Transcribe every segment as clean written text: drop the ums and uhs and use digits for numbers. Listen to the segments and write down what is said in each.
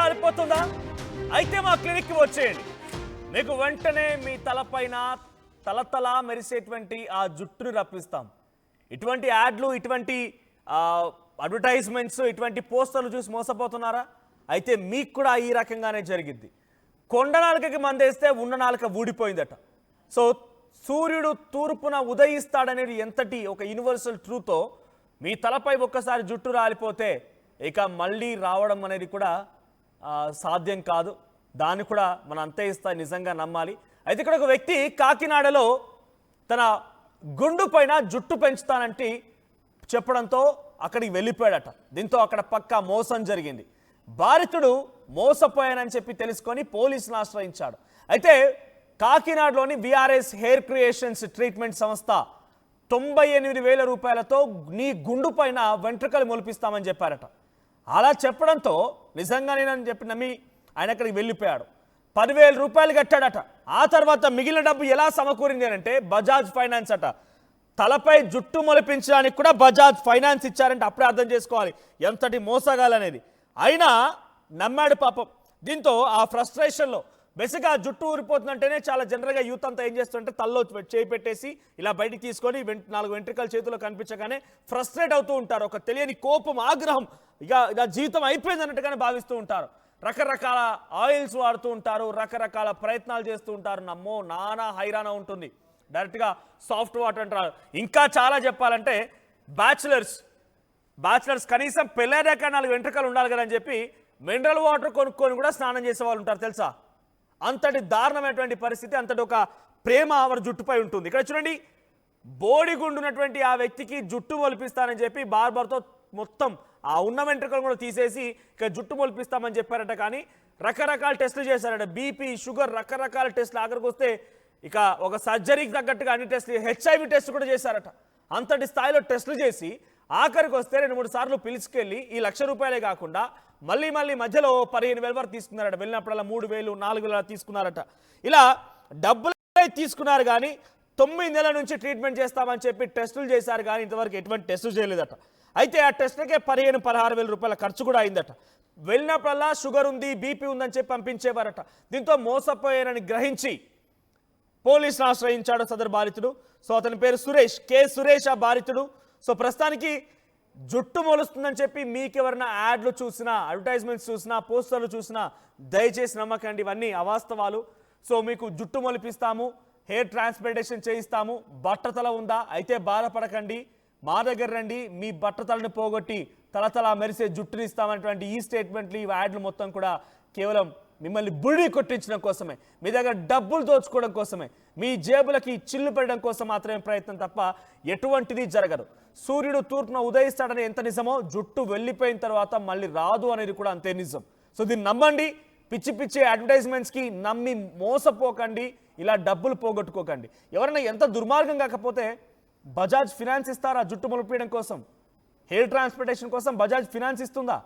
రాలిపోతుందా? అయితే మా క్లినిక్కి వచ్చేయండి. మీకు వెంటనే మీ తలపైన తలతలా మెరిసేటువంటి ఆ జుట్టును రప్పిస్తాం. ఇటువంటి యాడ్లు, ఇటువంటి అడ్వర్టైజ్మెంట్స్, ఇటువంటి పోస్టర్లు చూసి మోసపోతున్నారా? అయితే మీకు కూడా ఈ రకంగానే జరిగింది. కొండ నాలుకకి మందేస్తే ఉన్న నాలుక ఊడిపోయిందట. సో సూర్యుడు తూర్పున ఉదయిస్తాడనేది ఎంతటి ఒక యూనివర్సల్ ట్రూతో మీ తలపై ఒక్కసారి జుట్టు రాలిపోతే ఇక మళ్ళీ రావడం అనేది కూడా సాధ్యం కాదు. దాన్ని కూడా మనం అంతే నిజంగా నమ్మాలి. అయితే ఇక్కడ ఒక వ్యక్తి కాకినాడలో తన గుండు పైన జుట్టు పెంచుతానంటే చెప్పడంతో అక్కడికి వెళ్ళిపోయాడట. దీంతో అక్కడ పక్కా మోసం జరిగింది. బాధితుడు మోసపోయానని చెప్పి తెలుసుకొని పోలీసులు ఆశ్రయించాడు. అయితే కాకినాడలోని విఆర్ఎస్ హెయిర్ క్రియేషన్స్ ట్రీట్మెంట్ సంస్థ 98,000 రూపాయలతో నీ గుండు పైన వెంట్రుకలు మొలిపిస్తామని చెప్పారట. అలా చెప్పడంతో నిజంగానేనని చెప్పి నమ్మి ఆయన అక్కడికి వెళ్ళిపోయాడు. 10,000 రూపాయలు కట్టాడట. ఆ తర్వాత మిగిలిన డబ్బు ఎలా సమకూరింది అంటే బజాజ్ ఫైనాన్స్ అట. తలపై జుట్టు మొలిపించడానికి కూడా బజాజ్ ఫైనాన్స్ ఇచ్చారంటే అప్పుడే అర్థం చేసుకోవాలి ఎంతటి మోసగాలనేది. అయినా నమ్మాడు పాపం. దీంతో ఆ ఫ్రస్ట్రేషన్లో బేసిక్గా జుట్టు ఊరిపోతుందంటేనే చాలా జనరల్గా యూత్ అంతా ఏం చేస్తుంటే తల్లో చేయి పెట్టేసి ఇలా బయటికి తీసుకొని 4 వెంట్రుకలు చేతిలో కనిపించగానే ఫ్రస్ట్రేట్ అవుతూ ఉంటారు. ఒక తెలియని కోపం, ఆగ్రహం, ఇక జీవితం అయిపోయింది అన్నట్టుగానే భావిస్తూ ఉంటారు. రకరకాల ఆయిల్స్ వాడుతూ ఉంటారు, రకరకాల ప్రయత్నాలు చేస్తూ ఉంటారు. నమ్మో నానా హైరాణ ఉంటుంది. డైరెక్ట్గా సాఫ్ట్ వాటర్ అంటారు. ఇంకా చాలా చెప్పాలంటే బ్యాచులర్స్ కనీసం పెళ్ళాక 4 వెంట్రుకలు ఉండాలి కదా అని చెప్పి మినరల్ వాటర్ కొనుక్కొని కూడా స్నానం చేసే వాళ్ళు ఉంటారు తెలుసా. అంతటి దారుణమైనటువంటి పరిస్థితి, అంతటి ఒక ప్రేమ వారి జుట్టుపై ఉంటుంది. ఇక్కడ చూడండి, బోడిగుండున్నటువంటి ఆ వ్యక్తికి జుట్టు మొలిపిస్తానని చెప్పి బార్బర్తో మొత్తం ఆ ఉన్న వెంట్రుకలు కూడా తీసేసి ఇక జుట్టు మొలిపిస్తామని చెప్పారట. కానీ రకరకాల టెస్టులు చేశారట. బీపీ, షుగర్, రకరకాల టెస్టులు. ఆఖరికి వస్తే ఇక ఒక సర్జరీకి తగ్గట్టుగా అన్ని టెస్టులు, హెచ్ఐవి టెస్ట్ కూడా చేశారట. అంతటి స్థాయిలో టెస్టులు చేసి ఆఖరికి వస్తే 2-3 సార్లు పిలుచుకెళ్ళి ఈ ₹1,00,000 కాకుండా మళ్ళీ మధ్యలో 15,000 వరకు తీసుకున్నారట. వెళ్ళినప్పుడల్లా 3,000, 4,000 తీసుకున్నారట. ఇలా డబ్బులే తీసుకున్నారు కానీ 9 నెలల నుంచి ట్రీట్మెంట్ చేస్తామని చెప్పి టెస్టులు చేశారు కానీ ఇంతవరకు ఎటువంటి టెస్టులు చేయలేదట. అయితే ఆ టెస్టులకే 15,000-16,000 రూపాయల ఖర్చు కూడా అయిందట. వెళ్ళినప్పుడల్లా షుగర్ ఉంది, బీపీ ఉందని చెప్పి పంపించేవారట. దీంతో మోసపోయారని గ్రహించి పోలీసులు ఆశ్రయించాడు సదరు బాధితుడు. సో అతని పేరు సురేష్ ఆ బాధితుడు. సో ప్రస్తుతానికి జుట్టు మొలుస్తుందని చెప్పి మీకెవరైనా యాడ్లు చూసినా, అడ్వర్టైజ్మెంట్స్ చూసినా, పోస్టర్లు చూసినా దయచేసి నమ్మకండి, ఇవన్నీ అవాస్తవాలు. సో మీకు జుట్టు మొలిపిస్తాము, హెయిర్ ట్రాన్స్ప్లాంటేషన్ చేయిస్తాము, బట్టతల ఉందా అయితే బాధపడకండి, మా దగ్గర రండి, మీ బట్టతలను పోగొట్టి తలతలా మెరిసే జుట్టుని ఇస్తామనేటువంటి ఈ స్టేట్మెంట్లు, ఈ యాడ్లు మొత్తం కూడా కేవలం మిమ్మల్ని బుడి కొట్టించడం కోసమే, మీ దగ్గర డబ్బులు దోచుకోవడం కోసమే, మీ జేబులకి చిల్లు పెట్టడం కోసం మాత్రమే ప్రయత్నం తప్ప ఎటువంటిది జరగదు. సూర్యుడు తూర్పున ఉదయిస్తాడని ఎంత నిజమో జుట్టు వెళ్ళిపోయిన తర్వాత మళ్ళీ రాదు అనేది కూడా అంతే నిజం. సో దీన్ని నమ్మండి. పిచ్చి అడ్వర్టైజ్మెంట్స్కి నమ్మి మోసపోకండి, ఇలా డబ్బులు పోగొట్టుకోకండి. ఎవరైనా ఎంత దుర్మార్గం కాకపోతే బజాజ్ ఫినాన్స్ ఇస్తారా జుట్టు మొలిపించడం కోసం? హెయిర్ ట్రాన్స్ప్లాంటేషన్ కోసం బజాజ్ ఫినాన్స్ ఇస్తుందా?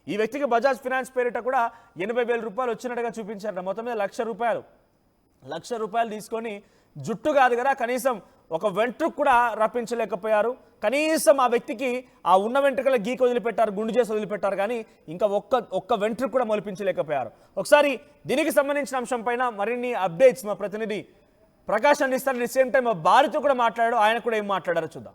ఈ వ్యక్తికి బజాజ్ ఫినాన్స్ పేరిట కూడా 80,000 రూపాయలు వచ్చినట్టుగా చూపించారట. మొత్తం మీద ₹1,00,000 తీసుకొని జుట్టు కాదు కదా, కనీసం ఒక వెంట్రుకు కూడా రప్పించలేకపోయారు. కనీసం ఆ వ్యక్తికి ఆ ఉన్న వెంట్రుకల గీకి వదిలిపెట్టారు, గుండు చేసి వదిలిపెట్టారు, కానీ ఇంకా ఒక్క వెంట్రుకు కూడా మొలిపించలేకపోయారు. ఒకసారి దీనికి సంబంధించిన అంశం పైన మరిన్ని అప్డేట్స్ మా ప్రతినిధి ప్రకాష్ అందిస్తారు. సేమ్ టైం మా బాధితుడు కూడా మాట్లాడాడు. ఆయన కూడా ఏం మాట్లాడారో చూద్దాం.